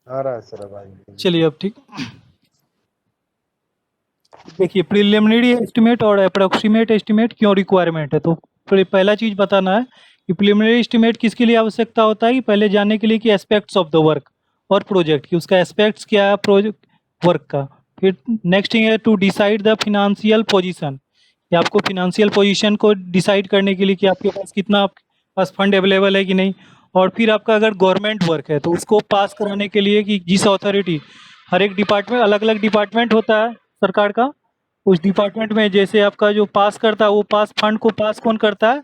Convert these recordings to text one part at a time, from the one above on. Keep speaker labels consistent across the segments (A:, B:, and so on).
A: आ रहा है सर भाई।
B: चलिए अब ठीक। देखिए, प्रिलिमिनरी एस्टिमेट और अप्रोक्सीमेट एस्टिमेट क्यों रिक्वायरमेंट है, तो पहला चीज़ बताना है कि प्रिलिमिनरी एस्टिमेट किसके लिए आवश्यकता होता है, कि पहले जानने के लिए कि एस्पेक्ट्स ऑफ द वर्क और प्रोजेक्ट की उसका एस्पेक्ट्स क्या है प्रोजेक्ट वर्क का। फिर नेक्स्ट थिंग है to decide the financial position, कि आपको फिनेंशियल पोजीशन को डिसाइड करने के लिए कि आपके पास कितना आपके पास फंड अवेलेबल है कि नहीं। और फिर आपका अगर गवर्नमेंट वर्क है तो उसको पास कराने के लिए कि जिस अथॉरिटी, हर एक डिपार्टमेंट अलग अलग डिपार्टमेंट होता है सरकार का, उस डिपार्टमेंट में जैसे आपका जो पास करता है वो पास फंड को पास कौन करता है,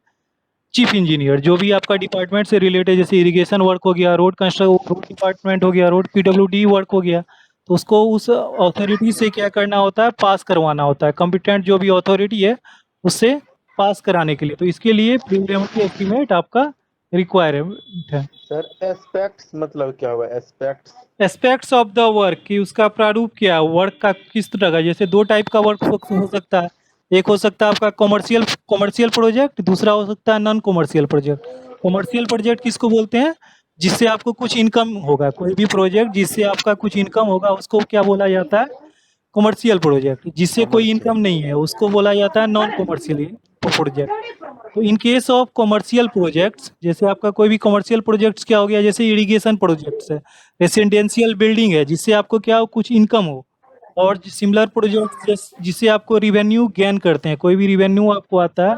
B: चीफ इंजीनियर। जो भी आपका डिपार्टमेंट से रिलेटेड जैसे इरिगेशन वर्क हो गया, रोड कंस्ट्रक्शन रोड डिपार्टमेंट हो गया, रोड पीडब्ल्यूडी वर्क हो गया, तो उसको उस अथॉरिटी से क्या करना होता है, पास करवाना होता है, कॉम्पिटेंट जो भी अथॉरिटी है उससे पास कराने के लिए। तो इसके लिए प्रीलिमिनरी एस्टीमेट आपका रिक्वायरमेंट है।
A: सर एस्पेक्ट्स मतलब क्या हुआ aspects?
B: Aspects of the work, कि उसका प्रारूप क्या है, वर्क का किस तरह का, जैसे दो टाइप का वर्क हो सकता है। एक हो सकता है आपका कॉमर्शियल कॉमर्शियल प्रोजेक्ट, दूसरा हो सकता है non commercial project. Commercial project किसको बोलते हैं, जिससे आपको कुछ इनकम होगा, कोई भी प्रोजेक्ट जिससे आपका कुछ इनकम होगा उसको क्या बोला जाता है, कॉमर्शियल प्रोजेक्ट। जिससे कोई इनकम
A: कॉमर्शियल।
B: नहीं है उसको बोला जाता है नॉन कॉमर्शियल प्रोजेक्ट। तो in case of commercial projects, जैसे आपका कोई भी कॉमर्शियल प्रोजेक्ट्स क्या हो गया, जैसे इरिगेशन प्रोजेक्ट्स है, रेसिडेंशियल बिल्डिंग है जिससे आपको क्या हो, कुछ इनकम हो। और सिमिलर प्रोजेक्ट्स जिससे आपको रिवेन्यू गेन करते हैं, कोई भी रिवेन्यू आपको आता है,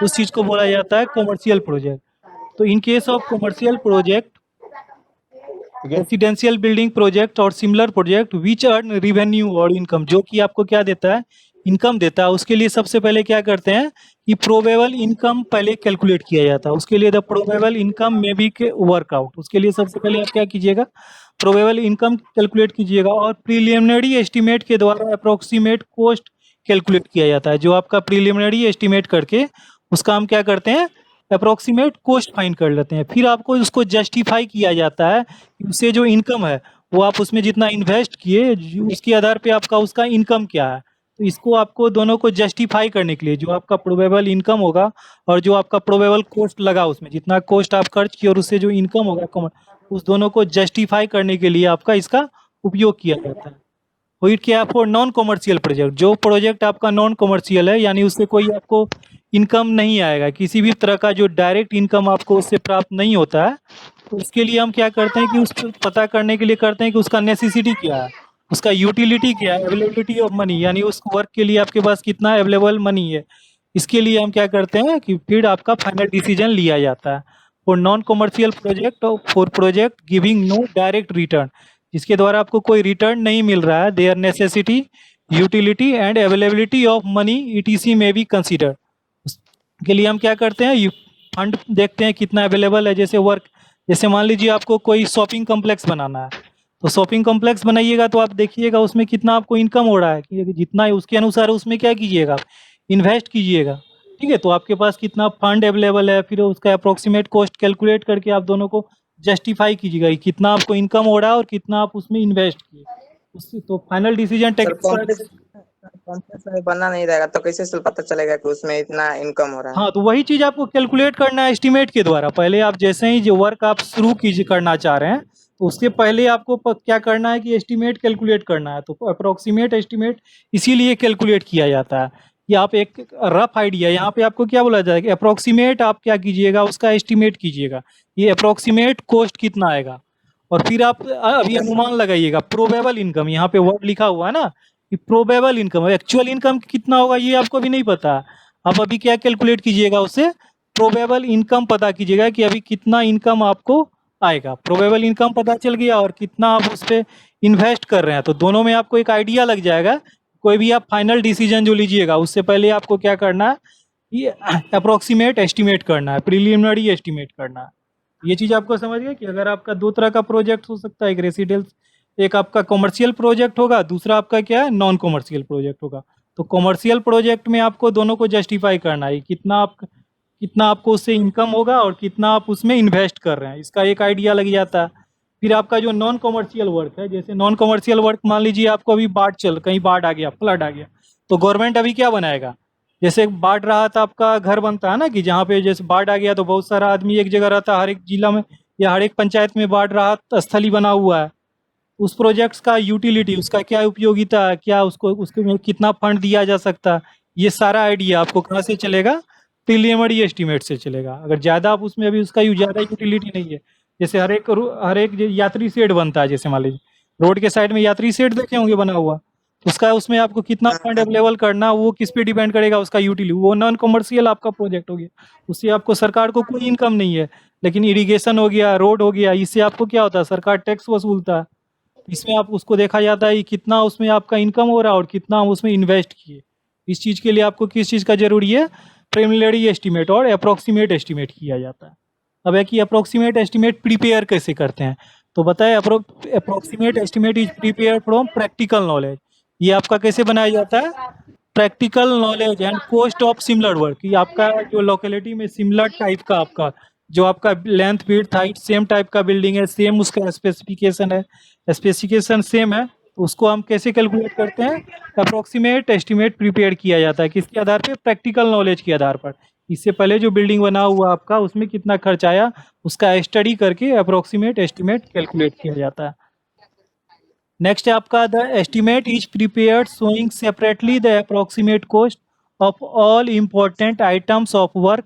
B: उस चीज़ को बोला जाता है कॉमर्शियल प्रोजेक्ट। तो in case of commercial project,
A: ठीक है।
B: रेसिडेंशियल बिल्डिंग प्रोजेक्ट और similar project which earn revenue और इनकम, जो कि आपको क्या देता है, इनकम देता है, उसके लिए सबसे पहले क्या करते हैं कि प्रोबेबल इनकम पहले कैलकुलेट किया जाता है। उसके लिए द प्रोबेबल इनकम में बी के वर्कआउट, उसके लिए सबसे पहले आप क्या कीजिएगा, प्रोबेबल इनकम कैलकुलेट कीजिएगा। और प्रीलिमिनरी एस्टीमेट के द्वारा अप्रोक्सीमेट कॉस्ट कैलकुलेट किया जाता है। जो आपका प्रीलिमिनरी एस्टीमेट करके उसका हम क्या करते हैं, अप्रोक्सीमेट कॉस्ट फाइंड कर लेते हैं। फिर आपको उसको जस्टिफाई किया जाता है, उससे जो इनकम है वो आप उसमें जितना इन्वेस्ट किए उसके आधार पे आपका उसका इनकम क्या है। तो इसको आपको दोनों को जस्टिफाई करने के लिए, जो आपका प्रोबेबल इनकम होगा और जो आपका प्रोबेबल कॉस्ट लगा, उसमें जितना कॉस्ट आप खर्च किए और उससे जो इनकम होगा, उस दोनों को जस्टिफाई करने के लिए आपका इसका उपयोग किया जाता है। वही क्या फॉर नॉन कॉमर्शियल प्रोजेक्ट, जो प्रोजेक्ट आपका नॉन कॉमर्शियल है, यानी उससे कोई आपको इनकम नहीं आएगा, किसी भी तरह का जो डायरेक्ट इनकम आपको उससे प्राप्त नहीं होता है। तो उसके लिए हम क्या करते हैं कि उसको पता करने के लिए करते हैं कि उसका नेसेसिटी क्या है, उसका यूटिलिटी क्या है, अवेलेबिलिटी ऑफ मनी, यानी उस वर्क के लिए आपके पास कितना अवेलेबल मनी है। इसके लिए हम क्या करते हैं कि फिर आपका फाइनल डिसीजन लिया जाता है फॉर नॉन कॉमर्शियल प्रोजेक्ट और for project giving no direct return, जिसके द्वारा आपको कोई रिटर्न नहीं मिल रहा है, there necessity, utility and availability of money ETC में बी कंसीडर। उसके लिए हम क्या करते हैं, फंड देखते हैं कितना अवेलेबल है। जैसे वर्क, जैसे मान लीजिए आपको कोई शॉपिंग कॉम्प्लेक्स बनाना है, तो शॉपिंग कॉम्प्लेक्स बनाइएगा तो आप देखिएगा उसमें कितना आपको इनकम हो रहा है, कि जितना है उसके अनुसार उसमें क्या कीजिएगा, इन्वेस्ट कीजिएगा। ठीक है, तो आपके पास कितना फंड अवेलेबल है, फिर उसका अप्रोक्सीमेट कॉस्ट कैलकुलेट करके आप दोनों को जस्टिफाई कीजिएगा कि कितना आपको इनकम हो रहा है और कितना आप उसमें इन्वेस्ट किए, उससे तो final decision
C: sir
B: technical.
C: Complex में बनना नहीं रहेगा तो कैसे सर पता चलेगा कि उसमें इतना इनकम हो रहा है?
B: हाँ, तो वही चीज़ आपको कैलकुलेट करना है एस्टीमेट के द्वारा। पहले आप जैसे ही जो वर्क आप शुरू कीजिए करना चाह रहे हैं, तो उसके पहले आपको क्या करना है कि एस्टीमेट कैलकुलेट करना है। तो अप्रोक्सीमेट एस्टीमेट इसीलिए कैलकुलेट किया जाता है कि आप एक रफ आइडिया, यहाँ पे आपको क्या बोला जाएगा, अप्रोक्सीमेट आप क्या कीजिएगा, उसका एस्टीमेट कीजिएगा, ये अप्रोक्सीमेट कॉस्ट कितना आएगा। और फिर आप अभी अनुमान लगाइएगा प्रोबेबल इनकम, यहाँ पे वर्ड लिखा हुआ है ना कि प्रोबेबल इनकम, एक्चुअल इनकम कितना होगा ये आपको अभी नहीं पता। आप अभी क्या कैलकुलेट कीजिएगा, उससे प्रोबेबल इनकम पता कीजिएगा कि अभी कितना इनकम आपको आएगा। प्रोबेबल इनकम पता चल गया और कितना आप उस पर इन्वेस्ट कर रहे हैं, तो दोनों में आपको एक आइडिया लग जाएगा। कोई भी आप फाइनल डिसीजन जो लीजिएगा उससे पहले आपको क्या करना है, ये अप्रोक्सीमेट एस्टिमेट करना है, प्रिलिमिनरी एस्टिमेट करना है। ये चीज़ आपको समझ गए कि अगर आपका दो तरह का प्रोजेक्ट हो सकता है, एक रेसिडेंस, एक आपका कॉमर्शियल प्रोजेक्ट होगा, दूसरा आपका क्या है, नॉन कॉमर्शियल प्रोजेक्ट होगा। तो कॉमर्शियल प्रोजेक्ट में आपको दोनों को जस्टिफाई करना है, कितना आपको उससे इनकम होगा और कितना आप उसमें इन्वेस्ट कर रहे हैं, इसका एक आइडिया लग जाता है। फिर आपका जो नॉन कॉमर्शियल वर्क है, जैसे नॉन कॉमर्शियल वर्क मान लीजिए आपको अभी कहीं बाढ़ आ गया, फ्लड आ गया, तो गवर्नमेंट अभी क्या बनाएगा, जैसे बाढ़ रहा था आपका घर बनता है ना, कि जहाँ पे जैसे बाढ़ आ गया तो बहुत सारा आदमी एक जगह रहता है, हर एक जिला में या हर एक पंचायत में बाढ़ राहत स्थली बना हुआ है। उस प्रोजेक्ट्स का यूटिलिटी, उसका क्या उपयोगिता है, क्या उसको उसके में कितना फंड दिया जा सकता है, ये सारा आइडिया आपको कहाँ से चलेगा, प्रीलिमिनरी एस्टीमेट से चलेगा। अगर ज़्यादा आप उसमें अभी उसका ज़्यादा यूटिलिटी नहीं है, जैसे हर एक यात्री शेड बनता है, जैसे मान लीजिए रोड के साइड में यात्री शेड देखे होंगे बना हुआ, उसका उसमें आपको कितना फंड अवेलेबल करना, वो किस पे डिपेंड करेगा, उसका यूटिलिटी, वो नॉन कमर्शियल आपका प्रोजेक्ट हो गया, उससे आपको सरकार को कोई इनकम नहीं है। लेकिन इरिगेशन हो गया, रोड हो गया, इससे आपको क्या होता है, सरकार टैक्स वसूलता है, इसमें आप उसको देखा जाता है कि कितना उसमें आपका इनकम हो रहा है और कितना हम उसमें इन्वेस्ट किए। इस चीज़ के लिए आपको किस चीज़ का जरूरी है, प्रिलिमिनरी एस्टीमेट और अप्रोक्सीमेट एस्टीमेट किया जाता है। अब है कि अप्रोक्सीमेट एस्टीमेट प्रिपेयर कैसे करते हैं, तो बताए approximate estimate is prepare from practical knowledge. ये आपका कैसे बनाया जाता है, practical knowledge and cost of similar work, कि आपका जो लोकेलिटी में सिमिलर टाइप का आपका जो आपका length width height same type का बिल्डिंग है, सेम उसका स्पेसिफिकेशन है, स्पेसिफिकेशन सेम है, तो उसको हम कैसे कैलकुलेट करते हैं, अप्रोक्सीमेट एस्टीमेट प्रिपेयर किया जाता है। किसके आधार पे, प्रैक्टिकल नॉलेज के आधार पर। इससे पहले जो बिल्डिंग बना हुआ आपका उसमें कितना खर्च आया, उसका स्टडी करके अप्रोक्सीमेट एस्टीमेट कैलकुलेट किया जाता है। नेक्स्ट है आपका the estimate is prepared showing separately the approximate cost of all important items of work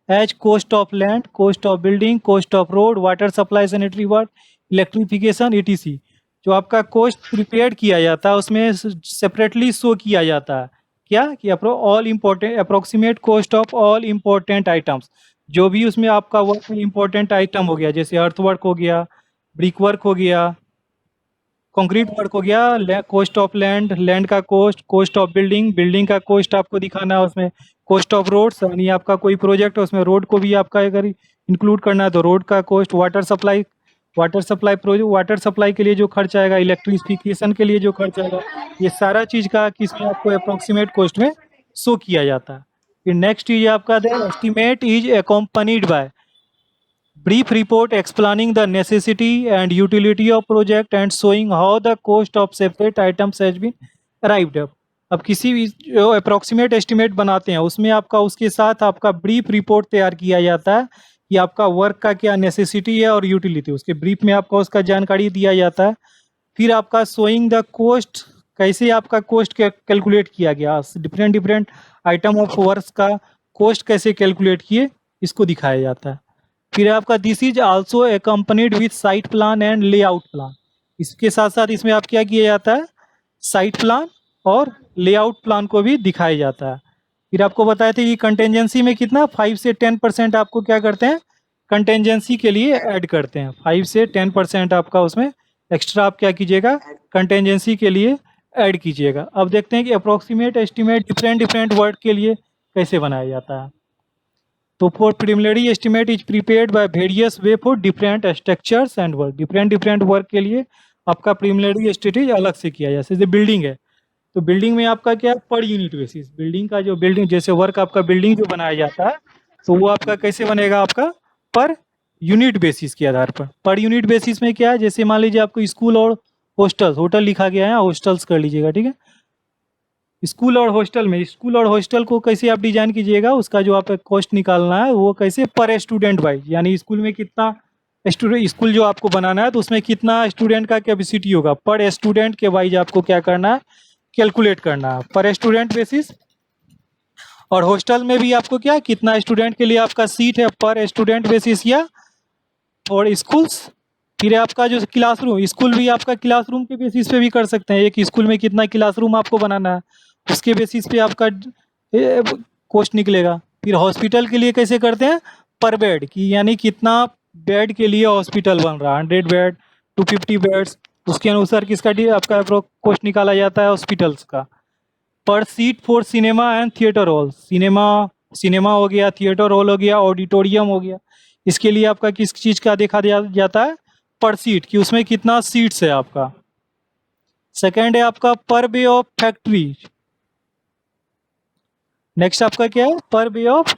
B: as cost of land, cost of building, cost of road, water supply, sanitary work, electrification, etc। जो आपका cost prepare किया जाता है उसमें separately show किया जाता है क्या, कि all important approximate cost of all important items, जो भी उसमें आपका वर्क में इम्पोर्टेंट आइटम हो गया, जैसे अर्थ वर्क हो गया, ब्रिक वर्क हो गया, कंक्रीट वर्क हो गया, कॉस्ट ऑफ लैंड, लैंड का cost, cost of building, building का कॉस्ट आपको दिखाना है उसमें, कॉस्ट ऑफ रोड्स, यानी आपका कोई प्रोजेक्ट है उसमें रोड को भी आपका अगर इंक्लूड करना है तो रोड का cost, water supply water supply के लिए जो खर्च आएगा, इलेक्ट्रिफिकेशन के लिए जो खर्च आएगा, ये सारा चीज़ का किसमें आपको अप्रोक्सीमेट कॉस्ट में शो किया जाता है। फिर नेक्स्ट चीज आपका estimate is accompanied by brief report explaining the necessity and utility of project and showing how the cost of separate items has been arrived at। अब किसी भी जो अप्रोक्सीमेट एस्टीमेट बनाते हैं उसमें आपका उसके साथ आपका ब्रीफ रिपोर्ट तैयार किया जाता है कि आपका वर्क का क्या नेसेसिटी है और यूटिलिटी, उसके ब्रीफ में आपका उसका जानकारी दिया जाता है। फिर आपका शोइंग द कोस्ट, कैसे आपका कोस्ट कैलकुलेट किया गया, डिफरेंट आइटम ऑफ वर्क का कोस्ट कैसे कैलकुलेट किए, इसको दिखाया जाता है। फिर आपका this is also accompanied with site plan and layout plan, इसके साथ साथ इसमें आप क्या किया जाता है, साइट प्लान और लेआउट प्लान को भी दिखाया जाता है। फिर आपको बताए थे कि कंटेंजेंसी में कितना 5 से 10% आपको क्या करते हैं, कंटेंजेंसी के लिए ऐड करते हैं, 5 से 10% आपका उसमें एक्स्ट्रा आप क्या कीजिएगा, कंटेंजेंसी के लिए ऐड कीजिएगा। अब देखते हैं कि अप्रोक्सीमेट एस्टीमेट डिफरेंट वर्ड के लिए कैसे बनाया जाता है। तो for preliminary estimate is prepared by various way for different structures and work, different work के लिए आपका प्रिलिमिनरी एस्टीमेट अलग से किया जाए। जैसे बिल्डिंग है तो बिल्डिंग में आपका क्या पर यूनिट बेसिस, बिल्डिंग का जो बिल्डिंग जैसे वर्क आपका बिल्डिंग जो बनाया जाता है तो वो आपका कैसे बनेगा, आपका पर यूनिट बेसिस के आधार पर यूनिट बेसिस में क्या है, जैसे मान लीजिए आपको स्कूल और हॉस्टल, होटल लिखा गया है, हॉस्टल्स कर लीजिएगा, ठीक है। स्कूल और हॉस्टल में, स्कूल और हॉस्टल को कैसे आप डिजाइन कीजिएगा, उसका जो आप कॉस्ट निकालना है वो कैसे पर स्टूडेंट वाइज, यानी स्कूल में कितना स्टूडेंट, स्कूल जो आपको बनाना है तो उसमें कितना स्टूडेंट का कैपेसिटी होगा, पर स्टूडेंट के वाइज आपको क्या करना है, कैलकुलेट करना है पर स्टूडेंट बेसिस। और हॉस्टल में भी आपको क्या, कितना स्टूडेंट के लिए आपका सीट है पर स्टूडेंट बेसिस या और स्कूल्स। फिर आपका जो क्लासरूम, स्कूल भी आपका क्लासरूम के बेसिस पे भी कर सकते हैं, एक स्कूल में कितना क्लासरूम आपको बनाना है उसके बेसिस पे आपका कॉस्ट निकलेगा। फिर हॉस्पिटल के लिए कैसे करते हैं, पर बेड की, यानी कितना बेड के लिए हॉस्पिटल बन रहा है, 100 बेड 250 बेड्स, उसके अनुसार किसका आपका कॉस्ट निकाला जाता है हॉस्पिटल्स का। पर seat for cinema and theatre hall, cinema हो गया, थिएटर हॉल हो गया, ऑडिटोरियम हो गया, इसके लिए आपका किस चीज़ का देखा जाता है, पर सीट कि उसमें कितना सीट्स है आपका। सेकेंड है आपका पर बे ऑफ फैक्ट्रीज। नेक्स्ट आपका क्या है, पर बे ऑफ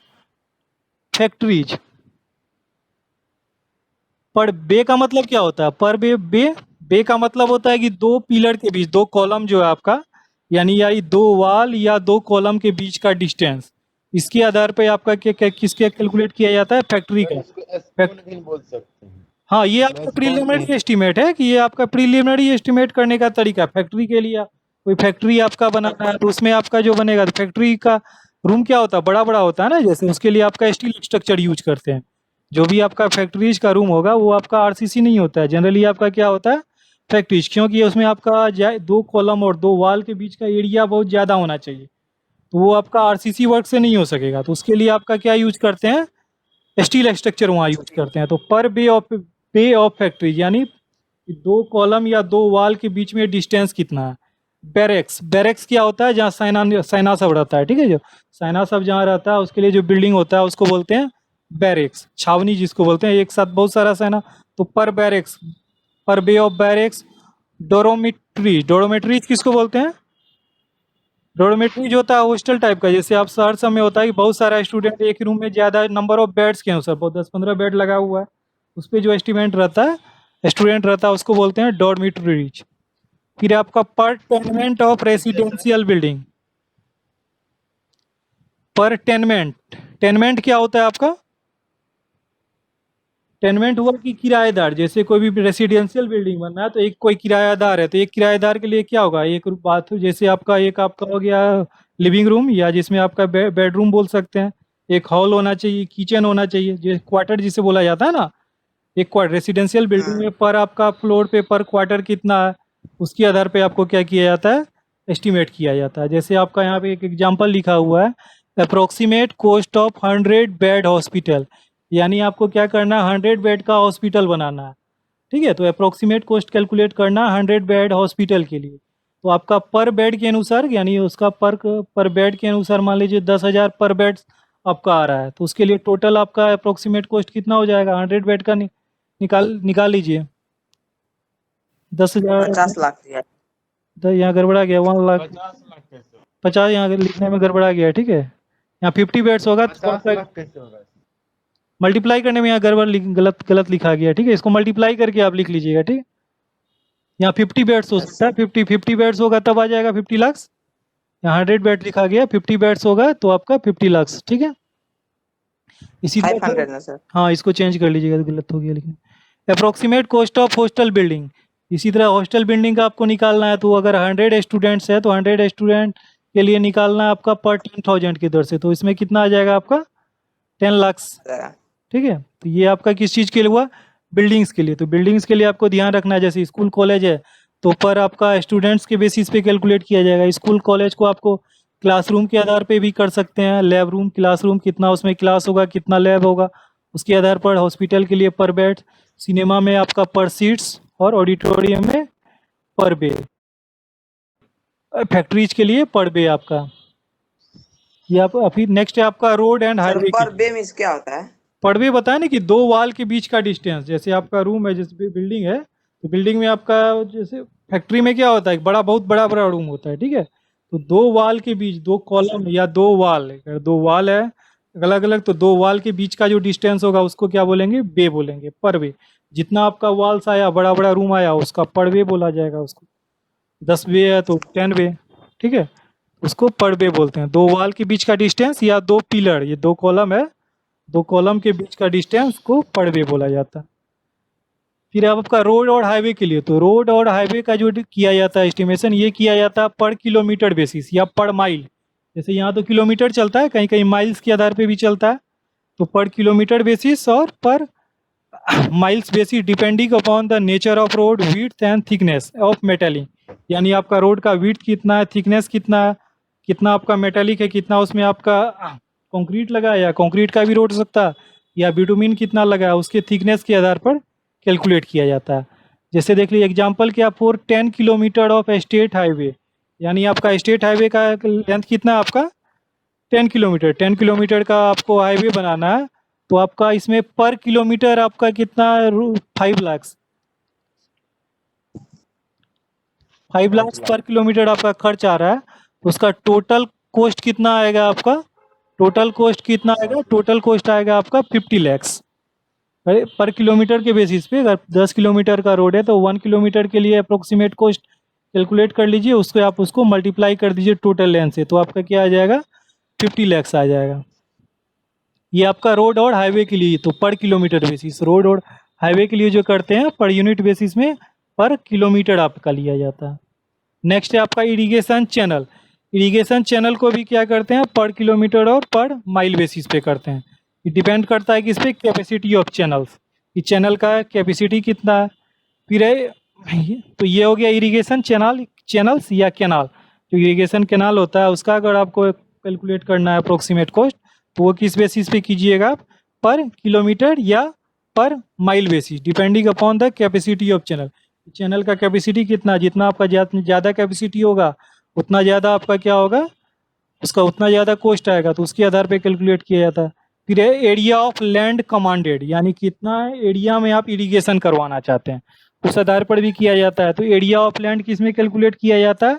B: फैक्ट्रीज। पर बे का मतलब क्या होता है, पर बे का मतलब होता है कि दो पिलर के बीच, दो कॉलम जो है आपका, यानी दो वाल या दो कॉलम के बीच का डिस्टेंस, इसके आधार पे आपका क्या किसके कैलकुलेट किया जाता है, फैक्ट्री का।
A: इसको एस्पेक्ट नहीं बोल सकते हैं।
B: हाँ, ये आपका प्रीलिमिनरी एस्टीमेट है कि ये आपका प्रीलिमिनरी एस्टीमेट करने का तरीका। फैक्ट्री के लिए कोई फैक्ट्री आपका बनाना है तो उसमें आपका जो बनेगा, फैक्ट्री का रूम क्या होता है, बड़ा बड़ा होता है ना, जैसे उसके लिए आपका स्टील स्ट्रक्चर यूज करते हैं। जो भी आपका फैक्ट्रीज का रूम होगा वो आपका आरसीसी नहीं होता है, जनरली आपका क्या होता है, फैक्ट्रीज, क्योंकि उसमें आपका 2 कॉलम और 2 वाल के बीच का एरिया बहुत ज़्यादा होना चाहिए, तो वो आपका आरसीसी वर्क से नहीं हो सकेगा। तो उसके लिए आपका क्या यूज करते हैं, स्टील स्ट्रक्चर वहाँ यूज करते हैं। तो पर बे ऑफ फैक्ट्री यानी 2 कॉलम या 2 वाल के बीच में डिस्टेंस कितना है। बैरेक्स क्या होता है, जहाँ सेना सब रहता है, ठीक है, जो सेना सब जहाँ रहता है उसके लिए जो बिल्डिंग होता है उसको बोलते हैं बैरेक्स, छावनी जिसको बोलते हैं, एक साथ बहुत सारा सेना। तो पर बे ऑफ बैरेक्स। डोरोमेट्रीज किसको बोलते हैं, डोरमेट्री जो होता है हॉस्टल टाइप का, जैसे आप शहर सब में होता है कि बहुत सारा स्टूडेंट एक रूम में ज़्यादा नंबर ऑफ बेड्स के अनुसार, बहुत 10-15 बेड लगा हुआ है, उस पर जो एस्टिमेट रहता है, स्टूडेंट रहता है, उसको बोलते हैं डॉर्मिटरीज। फिर आपका पर टेनमेंट ऑफ रेसिडेंशियल बिल्डिंग। पर टेनमेंट क्या होता है आपका, टेनमेंट हुआ कि किराएदार, जैसे कोई भी रेसिडेंशियल बिल्डिंग बनना है तो एक कोई किराएदार है, तो एक किराएदार के लिए क्या होगा, एक बात, जैसे आपका हो गया लिविंग रूम, या जिसमें आपका बेडरूम बोल सकते हैं, एक हॉल होना चाहिए, किचन होना चाहिए, जो क्वार्टर जिसे बोला जाता है ना, एक क्वार्टर रेसिडेंशियल बिल्डिंग में पर आपका फ्लोर पे पर क्वार्टर कितना है, उसके आधार पे आपको क्या किया जाता है, एस्टिमेट किया जाता है। जैसे आपका यहाँ पे एक एग्जाम्पल लिखा हुआ है, approximate cost of 100 bed hospital, यानी आपको क्या करना है, 100 बेड का हॉस्पिटल बनाना है, ठीक है। तो अप्रोक्सीमेट कॉस्ट कैलकुलेट करना 100 बेड हॉस्पिटल के लिए, तो आपका पर बेड के अनुसार, यानी उसका पर बेड के अनुसार मान लीजिए 10,000 पर बेड आपका आ रहा है, तो उसके लिए टोटल आपका अप्रोक्सीमेट कॉस्ट कितना हो जाएगा, 100 बेड का निकाल लीजिए, 10,000,
C: 50 लाख दिया।
B: यहाँ गड़बड़ा गया, 1 लाख
A: 50 लाख कैसे होगा?
B: 50, यहाँ लिखने में गड़बड़ा गया, ठीक है, यहाँ 50 बेड्स होगा तो
A: 50 लाख कैसे होगा?
B: मल्टीप्लाई करने में यहाँ गलत लिखा गया, ठीक है, इसको मल्टीप्लाई करके आप लिख लीजिएगा, ठीक है। यहाँ 50 बेड्स हो सकता है, 50 बेड्स होगा तब आ जाएगा 50 लाख। यहाँ 100 बेड लिखा गया, 50 बेड्स होगा तो आपका 50 लाख, ठीक है। इसी तरह
C: 500 ना सर?
B: हाँ, इसको चेंज कर लीजिएगा, गलत हो गया लिखने। Approximate cost of hostel building, इसी तरह हॉस्टल बिल्डिंग का आपको निकालना है, तो अगर 100 स्टूडेंट्स है तो 100 स्टूडेंट के लिए निकालना है आपका पर 10,000 की दर से, तो इसमें कितना आ जाएगा आपका 10 लाख, ठीक है। तो ये आपका किस चीज़ के लिए हुआ, बिल्डिंग्स के लिए। तो बिल्डिंग्स के लिए आपको ध्यान रखना है, जैसे स्कूल कॉलेज है तो पर आपका स्टूडेंट्स के बेसिस पे कैलकुलेट किया जाएगा। स्कूल कॉलेज को आपको क्लासरूम के आधार पे भी कर सकते हैं, लैब रूम, क्लासरूम कितना उसमें क्लास होगा, कितना लैब होगा, उसके आधार पर। हॉस्पिटल के लिए पर बेड, सिनेमा में आपका पर सीट्स, और ऑडिटोरियम में पर बे, फैक्ट्रीज के लिए पर बे आपका। ये आप फिर नेक्स्ट है आपका रोड एंड
C: सर
B: हाईवे।
C: पर बे मींस क्या होता है?
B: पड़वे बताया ना कि 2 वाल के बीच का डिस्टेंस, जैसे आपका रूम है, जैसे बिल्डिंग है, तो बिल्डिंग में आपका, जैसे फैक्ट्री में क्या होता है, एक बहुत बड़ा रूम होता है, ठीक है। तो 2 वाल के बीच, 2 कॉलम या 2 वाल, अगर 2 वाल है अलग अलग, तो 2 वाल के बीच का जो डिस्टेंस होगा उसको क्या बोलेंगे, बे बोलेंगे, पर बे। जितना आपका वाल्स आया, बड़ा रूम आया, उसका पर बे बोला जाएगा उसको। 10 बे है तो 10 बे, ठीक है, उसको पर बे बोलते हैं। 2 वाल के बीच का डिस्टेंस या 2 पिलर, ये 2 कॉलम है, 2 कॉलम के बीच का डिस्टेंस को पर वे बोला जाता है। फिर आपका रोड और हाईवे के लिए, तो रोड और हाईवे का जो किया जाता है एस्टिमेशन, ये किया जाता है पर किलोमीटर बेसिस या पर माइल। जैसे यहाँ तो किलोमीटर चलता है, कहीं कहीं माइल्स के आधार पे भी चलता है, तो पर किलोमीटर बेसिस और पर miles basis, depending upon the nature of road, width and thickness of metalling, यानी आपका रोड का विड्थ कितना है, थिकनेस कितना है, कितना आपका मेटेलिक है, कितना उसमें आपका कंक्रीट लगा है, या कंक्रीट का भी रोड हो सकता है, या बिटुमिन कितना लगा है, उसके थिकनेस के आधार पर कैलकुलेट किया जाता है। जैसे देख लीजिए एग्जांपल क्या, for 10 kilometre of state highway, यानी आपका स्टेट हाईवे का लेंथ कितना है आपका 10 किलोमीटर, 10 किलोमीटर का आपको हाईवे बनाना है, तो आपका इसमें पर किलोमीटर आपका कितना, 5 लाख, 5 लाख पर किलोमीटर आपका खर्च आ रहा है। तो उसका टोटल कॉस्ट कितना आएगा आपका, टोटल कॉस्ट कितना आएगा, टोटल कॉस्ट आएगा आपका 50 लाख पर किलोमीटर के बेसिस पे। अगर 10 किलोमीटर का रोड है तो 1 किलोमीटर के लिए अप्रोक्सीमेट कॉस्ट कैलकुलेट कर लीजिए, उसको आप उसको मल्टीप्लाई कर दीजिए टोटल लेंथ से, तो आपका क्या आ जाएगा, 50 लाख आ जाएगा। ये आपका रोड और हाईवे के लिए, तो पर किलोमीटर बेसिस रोड और हाईवे के लिए जो करते हैं पर यूनिट बेसिस में पर किलोमीटर आपका लिया जाता है। नेक्स्ट है आपका इरिगेशन चैनल। इरिगेशन चैनल को भी क्या करते हैं पर किलोमीटर और पर माइल बेसिस पे करते हैं। ये डिपेंड करता है किस पे, कैपेसिटी ऑफ चैनल्स, कि चैनल का कैपेसिटी कितना है। फिर है तो ये हो गया इरिगेशन चैनल्स या कैनाल। जो इरिगेशन कैनाल होता है उसका अगर आपको कैलकुलेट करना है अप्रोक्सीमेट कॉस्ट, तो वो किस बेसिस पे कीजिएगा आप, पर किलोमीटर या per mile basis, depending upon the capacity of channel. Channel का कैपेसिटी कितना, जितना आपका ज़्यादा कैपेसिटी होगा उतना ज़्यादा आपका क्या होगा, उसका उतना ज़्यादा कॉस्ट आएगा, तो उसके आधार पे कैलकुलेट किया जाता है। फिर है एरिया ऑफ लैंड कमांडेड, यानी कितना एरिया में आप इरिगेशन करवाना चाहते हैं उस आधार पर भी किया जाता है। तो एरिया ऑफ लैंड किस में कैलकुलेट किया जाता है,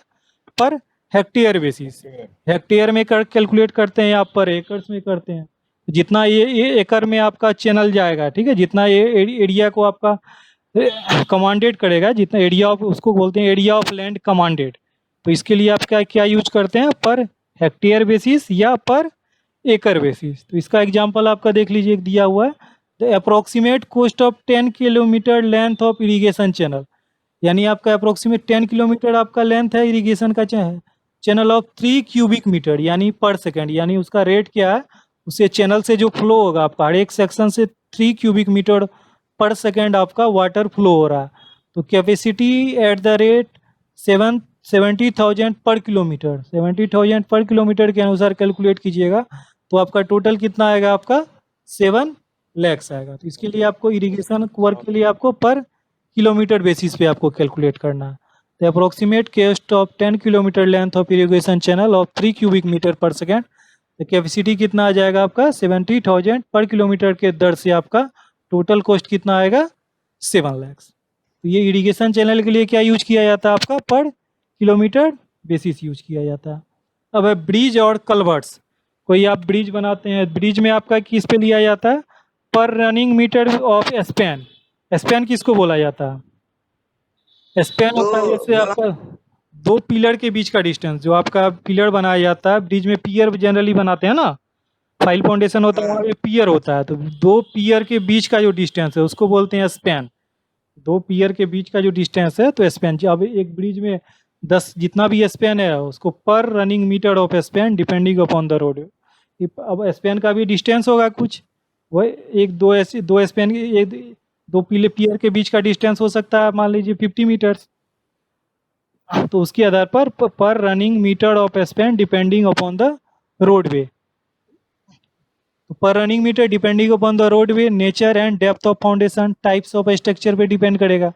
B: पर हेक्टेयर बेसिस। हेक्टेयर में कैलकुलेट करते हैं या पर एकर्स में करते हैं। जितना ये एकड़ में आपका चैनल जाएगा, ठीक है, जितना ये एरिया को आपका कमांडेड करेगा, जितना एरिया ऑफ, उसको बोलते हैं एरिया ऑफ लैंड कमांडेड। तो इसके लिए आप क्या क्या यूज करते हैं, पर हेक्टेयर बेसिस या पर एकड़ बेसिस। तो इसका एग्जांपल आपका देख लीजिए, एक दिया हुआ है, the approximate cost of 10 kilometre length of irrigation channel, यानी आपका अप्रोक्सीमेट 10 किलोमीटर आपका लेंथ है इरिगेशन का चैनल ऑफ 3 क्यूबिक मीटर यानी पर सेकेंड, यानी उसका रेट क्या है, उससे चैनल से जो फ्लो होगा आपका हर एक सेक्शन से 3 क्यूबिक मीटर पर सेकेंड आपका वाटर फ्लो हो रहा है। तो कैपेसिटी एट द रेट 70,000 पर किलोमीटर, 70,000 पर किलोमीटर के अनुसार कैलकुलेट कीजिएगा, तो आपका टोटल कितना आएगा, आपका 7 लैक्स आएगा। तो इसके लिए आपको इरिगेशन वर्क के लिए आपको पर किलोमीटर बेसिस पे आपको कैलकुलेट करना है। The approximate cost of 10 kilometre length of irrigation channel of 3 cubic metre per second, तो कैपेसिटी कितना आ जाएगा आपका 70,000 पर किलोमीटर के दर से आपका टोटल कॉस्ट कितना आएगा 7 लैक्स। तो ये इरिगेशन चैनल के लिए क्या यूज किया जाता है, आपका पर किलोमीटर बेसिस यूज किया जाता है। अब है ब्रिज और कलवर्ट्स। कोई आप ब्रिज बनाते हैं, ब्रिज में आपका किस पे लिया जाता है, per running metre of span. Span किसको बोला जाता है, स्पैन होता है जैसे आपका 2 पिलर के बीच का डिस्टेंस, जो आपका पिलर बनाया जाता है ब्रिज में, पियर जनरली बनाते हैं ना, फाइल फाउंडेशन होता है वहाँ पे पियर होता है, तो 2 पियर के बीच का जो डिस्टेंस है उसको बोलते हैं स्पैन। 2 पियर के बीच का जो डिस्टेंस है तो स्पैन। अब एक ब्रिज में 10 जितना भी स्पैन है उसको per running metre of span depending upon the road. अब स्पैन का भी डिस्टेंस होगा कुछ, वह एक दो ऐसे 2 स्पैन एक 2 पीले पियर के बीच का डिस्टेंस हो सकता है मान लीजिए 50 मीटर्स। तो उसके आधार पर running metre of span depending upon the roadway. तो per running metre depending upon the roadway, nature and depth of foundation, types of structure पे डिपेंड करेगा।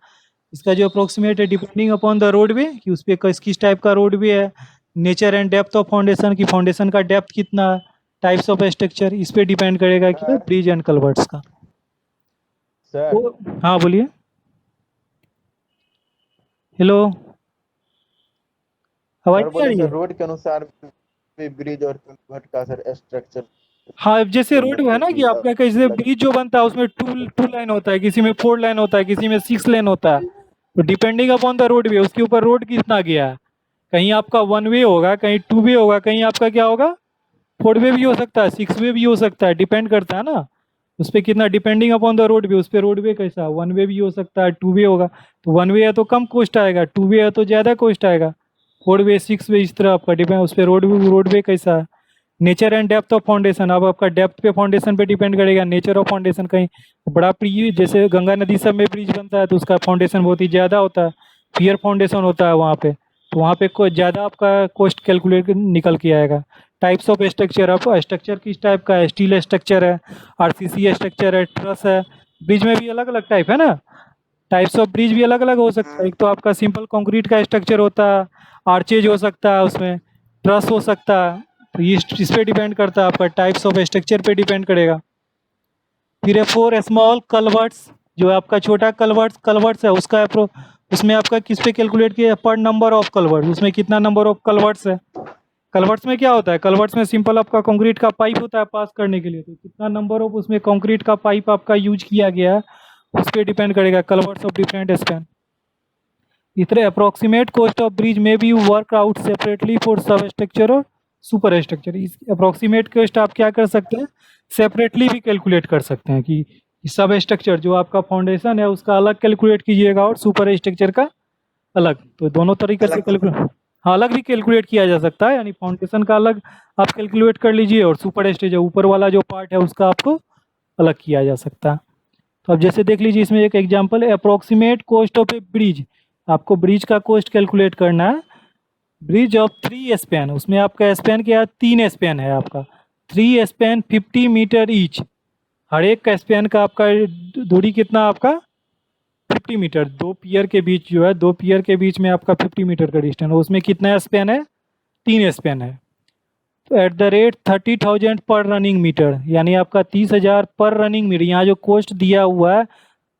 B: इसका जो अप्रोक्सीमेट है डिपेंडिंग अपॉन द रोडवे, कि उस पर किस टाइप का रोडवे है, nature and depth of foundation की फाउंडेशन का डेप्थ कितना है, टाइप्स ऑफ स्ट्रक्चर, इस पे डिपेंड करेगा कि ब्रिज एंड कलवर्ट्स का।
A: सर
B: तो हाँ बोलिए, हेलो, आवाज
A: सर
B: नहीं आ रही
A: बोले
B: है?
A: सर रोड के अनुसार भी ब्रिज और कलवर्ट का सर स्ट्रक्चर
B: हाँ, जैसे रोड है ना कि आपका कैसे ब्रिज जो बनता है उसमें टू लाइन होता है, किसी में 4 लाइन होता है, किसी में 6 लाइन होता है। तो डिपेंडिंग अपॉन द रोड वे, उसके ऊपर रोड कितना गया है, कहीं आपका 1 वे होगा, कहीं 2 वे होगा, कहीं आपका क्या होगा 4 वे भी हो सकता है, 6 वे भी हो सकता है, डिपेंड करता है ना उस पर कितना, डिपेंडिंग अपॉन द रोड वे, उस पर रोड वे कैसा, 1 वे भी हो सकता है, 2 वे होगा। तो 1 वे है तो कम कॉस्ट आएगा, 2 वे है तो ज़्यादा कॉस्ट आएगा, 4 वे 6 वे इस तरह आपका डिपेंड, उस पर रोड वे कैसा है। Nature and depth of foundation, अब आपका डेप्थ पे फाउंडेशन पे डिपेंड करेगा, नेचर ऑफ फाउंडेशन, कहीं बड़ा ब्रिज जैसे गंगा नदी सब में ब्रिज बनता है तो उसका फाउंडेशन बहुत ही ज़्यादा होता है, पियर फाउंडेशन होता है वहाँ पे, तो वहाँ पे कोई ज़्यादा आपका कॉस्ट कैलकुलेट निकल के आएगा। टाइप्स ऑफ स्ट्रक्चर, आप स्ट्रक्चर किस टाइप का है, स्टील स्ट्रक्चर है, आरसीसी स्ट्रक्चर है, ट्रस है, ब्रिज में भी अलग अलग टाइप है ना, टाइप्स ऑफ ब्रिज भी अलग अलग हो सकता है। एक तो आपका सिंपल कंक्रीट का स्ट्रक्चर होता है, आर्चेज हो सकता है, उसमें ट्रस हो सकता है, तो ये इस पे डिपेंड करता है, आपका टाइप्स ऑफ स्ट्रक्चर पे डिपेंड करेगा। फिर है 4 स्मॉल कलवर्ट्स, जो आपका छोटा कलवर्ट्स है उसका उसमें आपका किस पे कैलकुलेट किया, पर नंबर ऑफ कलवर्ट्स, उसमें कितना नंबर ऑफ कलवर्ट्स है। कलवर्ट्स में क्या होता है, कलवर्ट्स में सिंपल आपका कंक्रीट का पाइप होता है पास करने के लिए, तो कितना नंबर ऑफ उसमें कंक्रीट का पाइप आपका यूज किया गया है उस पर डिपेंड करेगा, कलवर्ट्स ऑफ डिफरेंट स्पैन। इस तरह अप्रोक्सीमेट कॉस्ट ऑफ ब्रिज में भी वर्क आउट सेपरेटली फॉर सब स्ट्रक्चर और सुपर स्ट्रक्चर। इस अप्रोक्सीमेट कॉस्ट आप क्या कर सकते हैं, सेपरेटली भी कैलकुलेट कर सकते हैं कि सब स्ट्रक्चर जो आपका फाउंडेशन है उसका अलग कैलकुलेट कीजिएगा और सुपर स्ट्रक्चर का अलग, तो दोनों तरीके से
C: अलग।
B: कैलकुलेट, हाँ अलग भी कैलकुलेट किया जा सकता है, यानी फाउंडेशन का अलग आप कैलकुलेट कर लीजिए और सुपर स्ट्रक्चर ऊपर वाला जो पार्ट है उसका आपको अलग किया जा सकता है। तो अब जैसे देख लीजिए इसमें एक एग्जांपल है, approximate cost of A bridge, आपको ब्रिज का कॉस्ट कैलकुलेट करना है। ब्रिज ऑफ 3 स्पैन, उसमें आपका स्पैन क्या है, 3 स्पैन है आपका, 3 स्पैन 50 मीटर ईच, हर एक का स्पैन का आपका दूरी कितना आपका 50 मीटर, 2 पियर के बीच जो है, 2 पियर के बीच में आपका 50 मीटर का डिस्टेंस, उसमें कितना स्पैन है, 3 स्पैन है। तो एट द रेट 30,000 पर रनिंग मीटर, यानी आपका 30,000 पर रनिंग मीटर, यहाँ जो कॉस्ट दिया हुआ है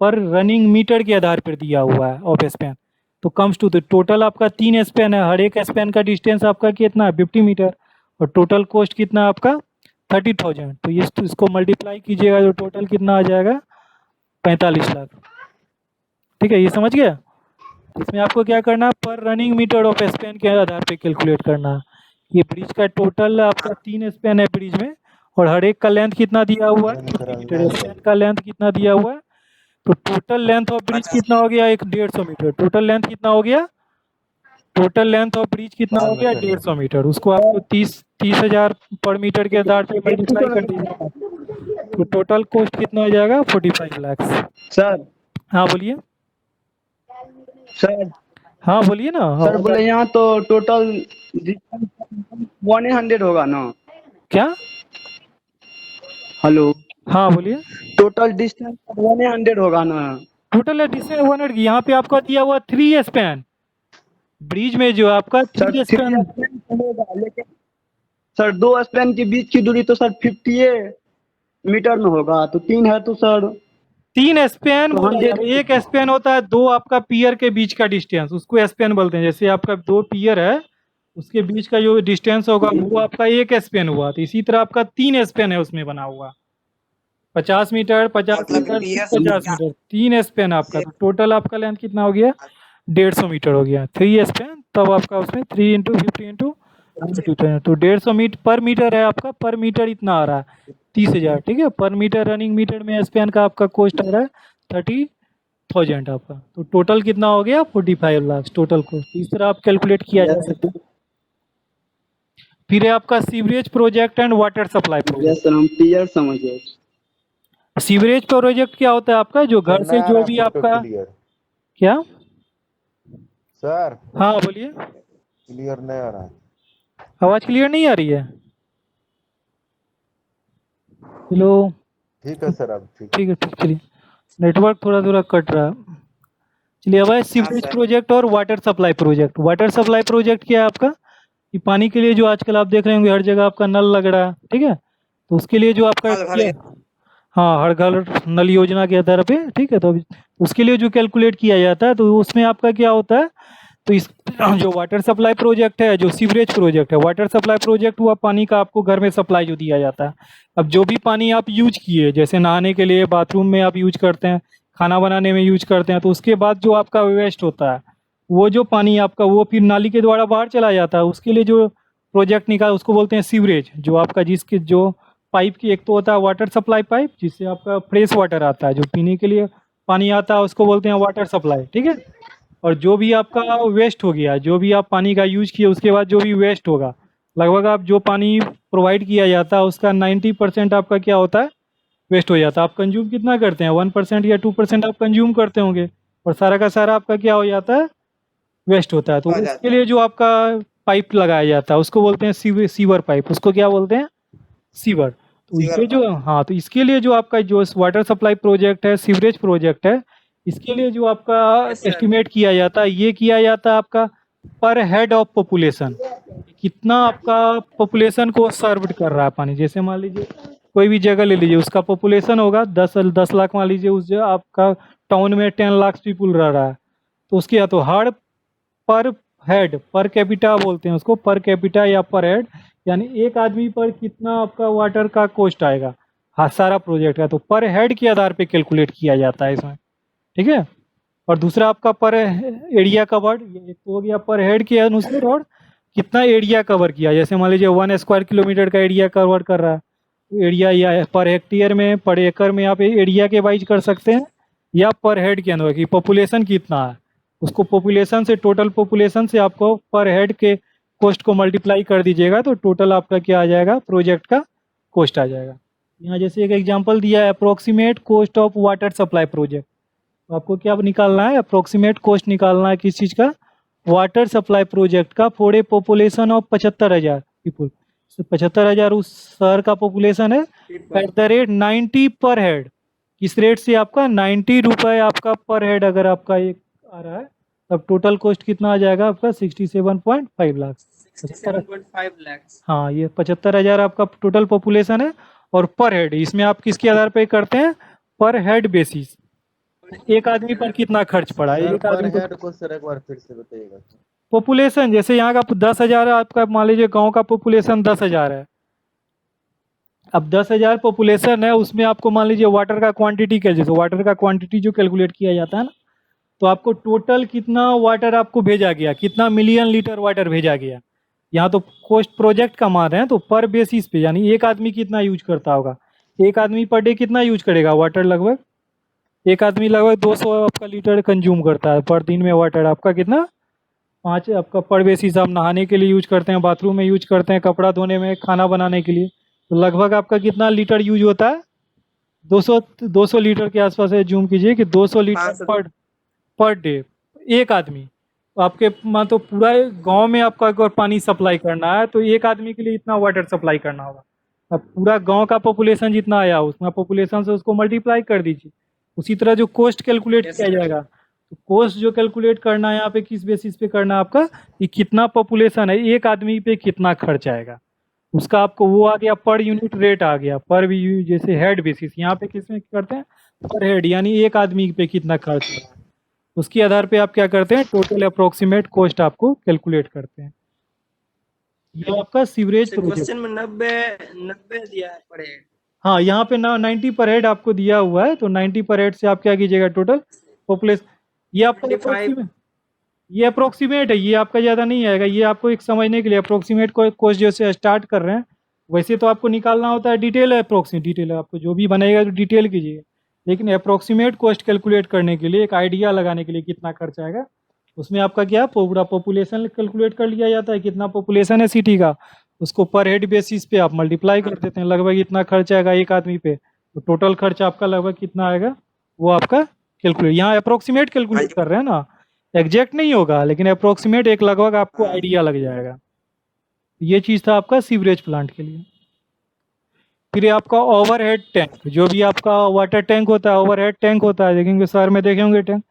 B: पर रनिंग मीटर के आधार पर दिया हुआ है ऑफ स्पैन, तो कम्स टू, तो टोटल आपका 3 स्पैन है, हर एक स्पैन का डिस्टेंस आपका कितना है 50 मीटर, और टोटल कॉस्ट कितना है आपका 30,000, तो इसको मल्टीप्लाई कीजिएगा तो टोटल कितना आ जाएगा 45 लाख। ठीक है, ये समझ गया। इसमें आपको क्या करना है, per running metre of span के आधार पे कैलकुलेट करना है। ये ब्रिज का टोटल आपका 3 स्पैन है ब्रिज में, और हर एक का लेंथ कितना दिया हुआ है 50 मीटर, स्पैन का लेंथ कितना दिया हुआ है, तो टोटल लेंथ ऑफ ब्रिज कितना हो गया, 150 मीटर, टोटल लेंथ कितना हो गया, टोटल लेंथ ऑफ ब्रिज कितना हो गया 150 मीटर, उसको आपको 30,000 पर मीटर के आधार पे मल्टीप्लाई कर दीजिए, तो टोटल कॉस्ट कितना हो जाएगा 45 लाख।
D: सर
B: हाँ बोलिए,
D: सर
B: हाँ बोलिए ना।
D: सर बोले यहाँ तो टोटल 100 होगा ना?
B: क्या?
D: हेलो,
B: हाँ बोलिए।
D: टोटल डिस्टेंस 100 होगा ना?
B: टोटल डिस्टेंस 100 की, यहाँ पे आपका दिया हुआ 3 स्पैन, ब्रिज में जो आपका
D: सर
B: 3 स्पैन,
D: लेकिन सर 2 स्पैन के बीच की दूरी तो सर 50 मीटर में होगा, तो 3 है तो सर
B: 3 स्पैन
D: तो
B: बोला यार, एक स्पैन होता है 2 आपका पियर के बीच का डिस्टेंस, उसको स्पैन बोलते हैं। जैसे आपका 2 पियर है उसके बीच का जो डिस्टेंस होगा वो आपका 1 स्पैन हुआ, तो इसी तरह आपका 3 स्पैन है उसमें बना हुआ, 50 मीटर 50
C: मतलब
B: मीटर
C: पियर
B: 50 मीटर, 3 स्पैन आपका, तो टोटल आपका लेंथ कितना हो गया 150 मीटर हो गया, 3 स्पैन, तब आपका उसमें 3 इंटू 50 इंटू 30, तो 150 मीटर पर मीटर है आपका, पर मीटर इतना आ रहा है 30,000। ठीक है, पर मीटर रनिंग मीटर में स्पैन का आपका कॉस्ट आ रहा है 30,000 आपका, तो टोटल कितना हो गया 45 लाख टोटल कॉस्ट, इस तरह आप कैलकुलेट किया जा सकता है। फिर है आपका sewerage project and water supply project.
D: Yes sir, हम पियर समझे।
B: सीवरेज प्रोजेक्ट क्या होता है आपका, जो घर से जो भी आपका, क्या
A: सर
B: हाँ बोलिए,
A: क्लियर नहीं आ रहा है।
B: आवाज क्लियर नहीं आ रही है, हेलो,
A: ठीक है सर, अब ठीक।
B: ठीक है ठीक, चलिए नेटवर्क थोड़ा थोड़ा कट रहा है। चलिए अब है सीवरेज
C: सर।
B: प्रोजेक्ट और water supply project. Water supply project क्या है आपका, कि पानी के लिए जो आजकल आप देख रहे होंगे हर जगह आपका नल लग रहा है, ठीक है, तो उसके लिए जो आपका
C: हर घर
B: हाँ हर घर नल योजना के आधार पे, ठीक है, तो उसके लिए जो कैलकुलेट किया जाता है तो उसमें आपका क्या होता है, तो इस जो वाटर सप्लाई प्रोजेक्ट है, जो सीवरेज प्रोजेक्ट है, वाटर सप्लाई प्रोजेक्ट हुआ पानी का आपको घर में सप्लाई जो दिया जाता है। अब जो भी पानी आप यूज किए, जैसे नहाने के लिए, बाथरूम में आप यूज करते हैं, खाना बनाने में यूज करते हैं, तो उसके बाद जो आपका वेस्ट होता है वो जो पानी आपका वो फिर नाली के द्वारा बाहर चला जाता है, उसके लिए जो प्रोजेक्ट निकाल उसको बोलते हैं सीवरेज। जो आपका जिसके जो पाइप की, एक तो होता है वाटर सप्लाई पाइप जिससे आपका फ्रेश वाटर आता है, जो पीने के लिए पानी आता है उसको बोलते हैं वाटर सप्लाई, ठीक है। और जो भी आपका वेस्ट हो गया, जो भी आप पानी का यूज किए उसके बाद जो भी वेस्ट होगा, लगभग आप जो पानी प्रोवाइड किया जाता है उसका 90% आपका क्या होता है वेस्ट हो जाता है। आप कंज्यूम कितना करते हैं, 1% या 2% आप कंज्यूम करते होंगे, और सारा का सारा आपका क्या हो जाता है वेस्ट होता है। तो
C: आ जाता
B: उसके लिए जो आपका पाइप लगाया जाता है उसको बोलते हैं सीवर पाइप, उसको क्या बोलते हैं सीवर। तो
C: सीवर
B: इसके जो हाँ, तो इसके लिए जो आपका जो वाटर सप्लाई प्रोजेक्ट है, सीवरेज प्रोजेक्ट है, इसके लिए जो आपका
C: Yes, sir.
B: एस्टिमेट किया जाता है, ये किया जाता है आपका पर हेड ऑफ पॉपुलेशन, कितना आपका पॉपुलेशन को सर्व कर रहा है पानी। जैसे मान लीजिए कोई भी जगह ले लीजिए, उसका पॉपुलेशन होगा 10 लाख, मान लीजिए उस जगह आपका टाउन में 10 लाख पीपुल रह रहा है, तो उसके या तो हर पर हेड, पर कैपिटा बोलते हैं उसको, पर कैपिटा या पर हेड, यानी एक आदमी पर कितना आपका वाटर का कॉस्ट आएगा, हाँ सारा प्रोजेक्ट का, तो पर हेड के आधार पे कैलकुलेट किया जाता है इसमें, ठीक है। और दूसरा आपका पर एरिया कवर्ड, ये एक तो हो गया पर हेड के अनुसार, और कितना एरिया कवर किया, जैसे मान लीजिए 1 स्क्वायर किलोमीटर का एरिया कवर कर रहा है, एरिया या पर हेक्टेयर में, पर एकड़ में आप एरिया के वाइज कर सकते हैं, या पर हेड के अंदर कि पॉपुलेशन कितना है, उसको पॉपुलेशन से, टोटल पॉपुलेशन से आपको पर हेड के कॉस्ट को मल्टीप्लाई कर दीजिएगा तो टोटल आपका क्या आ जाएगा, प्रोजेक्ट का कॉस्ट आ जाएगा। यहाँ जैसे एक एग्जांपल दिया है, approximate cost of water supply project. तो आपको क्या निकालना है, अप्रोक्सीमेट कॉस्ट निकालना है किस चीज़ का, वाटर सप्लाई प्रोजेक्ट का, for a population of 75,000 people. 75,000 उस शहर का पॉपुलेशन है, एट द रेट 90 पर हेड। किस रेट से आपका 90 रुपये आपका पर हेड अगर आपका एक आ रहा है, तब टोटल कॉस्ट कितना आ जाएगा आपका 67.5 लाख।
C: 67.5 लाख।
B: हाँ, ये 75,000 आपका टोटल पॉपुलेशन है, और पर हेड इसमें आप किसके आधार पे करते हैं, पर हेड बेसिस, एक आदमी पर कितना खर्च पड़ा है, एक
A: पर
B: आदमी
A: हेड को सर एक बार फिर से बताइएगा।
B: पॉपुलेशन, जैसे यहाँ का 10,000 आपका, मान लीजिए गांव का पॉपुलेशन 10,000 है। अब 10,000 पॉपुलेशन है, उसमें आपको मान लीजिए वाटर का क्वांटिटी कैसे, तो वाटर का क्वांटिटी जो कैलकुलेट किया जाता है ना, तो आपको टोटल कितना वाटर आपको भेजा गया, कितना मिलियन लीटर वाटर भेजा गया। यहाँ तो कॉस्ट प्रोजेक्ट का मान रहे हैं, तो पर बेसिस पे, यानी एक आदमी कितना यूज करता होगा, एक आदमी पर डे कितना यूज करेगा वाटर, लगभग एक आदमी लगभग 200 आपका लीटर कंज्यूम करता है पर दिन में वाटर। आपका कितना, 5 आपका पर बेसिस। आप नहाने के लिए यूज करते हैं, बाथरूम में यूज करते हैं, कपड़ा धोने में, खाना बनाने के लिए, तो लगभग आपका कितना लीटर यूज होता है, 200 लीटर के आसपास है। जूम कीजिए कि 200 लीटर पर डे एक आदमी। आपके मान तो पूरा गांव में आपका अगर पानी सप्लाई करना है तो एक आदमी के लिए इतना वाटर सप्लाई करना होगा। अब पूरा गांव का पॉपुलेशन जितना आया उतना पॉपुलेशन से उसको मल्टीप्लाई कर दीजिए। उसी तरह जो कॉस्ट कैलकुलेट किया जाएगा, तो कॉस्ट जो कैलकुलेट करना है यहाँ पे किस बेसिस पे करना है आपका, कि कितना पॉपुलेशन है, एक आदमी पे कितना खर्च आएगा, उसका आपको वो आ गया, पर यूनिट रेट आ गया, पर भी जैसे हेड बेसिस, यहाँ पे किस में करते हैं, पर हेड, यानी एक आदमी पे कितना खर्च है, उसके आधार पे आप क्या करते हैं, टोटल अप्रोक्सीमेट कॉस्ट आपको कैलकुलेट करते हैं। ये आपका सीवरेज प्रोजेक्ट।
C: क्वेश्चन में 90 दिया है पर हेड।
B: हाँ, यहाँ पे 90 पर हेड आपको दिया हुआ है, तो 90 पर हेड से आप क्या कीजिएगा, टोटल पॉपुलेशन, ये आपका ये अप्रोक्सीमेट है, ये आपका ज़्यादा नहीं आएगा, ये आपको एक समझने के लिए अप्रोक्सीमेट कॉस्ट जैसे स्टार्ट कर रहे हैं, वैसे तो आपको निकालना होता है डिटेल, अप्रोक्सीमेट डिटेल आपको जो भी बनेगा तो डिटेल कीजिएगा, लेकिन अप्रोक्सीमेट कॉस्ट कैलकुलेट करने के लिए, एक आइडिया लगाने के लिए कितना खर्च आएगा, उसमें आपका क्या, पूरा पॉपुलेशन कैलकुलेट कर लिया जाता है, कितना पॉपुलेशन है सिटी का, उसको पर हेड बेसिस पे आप मल्टीप्लाई कर देते हैं, लगभग इतना खर्च आएगा एक आदमी पे, तो टोटल खर्च आपका लगभग कितना आएगा वो आपका कैलकुलेट, यहाँ अप्रोक्सीमेट कैलकुलेट कर रहे हैं ना, एग्जैक्ट नहीं होगा लेकिन अप्रोक्सीमेट एक लगभग आपको आइडिया लग जाएगा। ये चीज़ था आपका सीवरेज प्लांट के लिए। फिर आपका ओवरहेड टैंक, जो भी आपका वाटर टैंक होता है, ओवरहेड टैंक होता है, देखेंगे शहर में देखेंगे टैंक,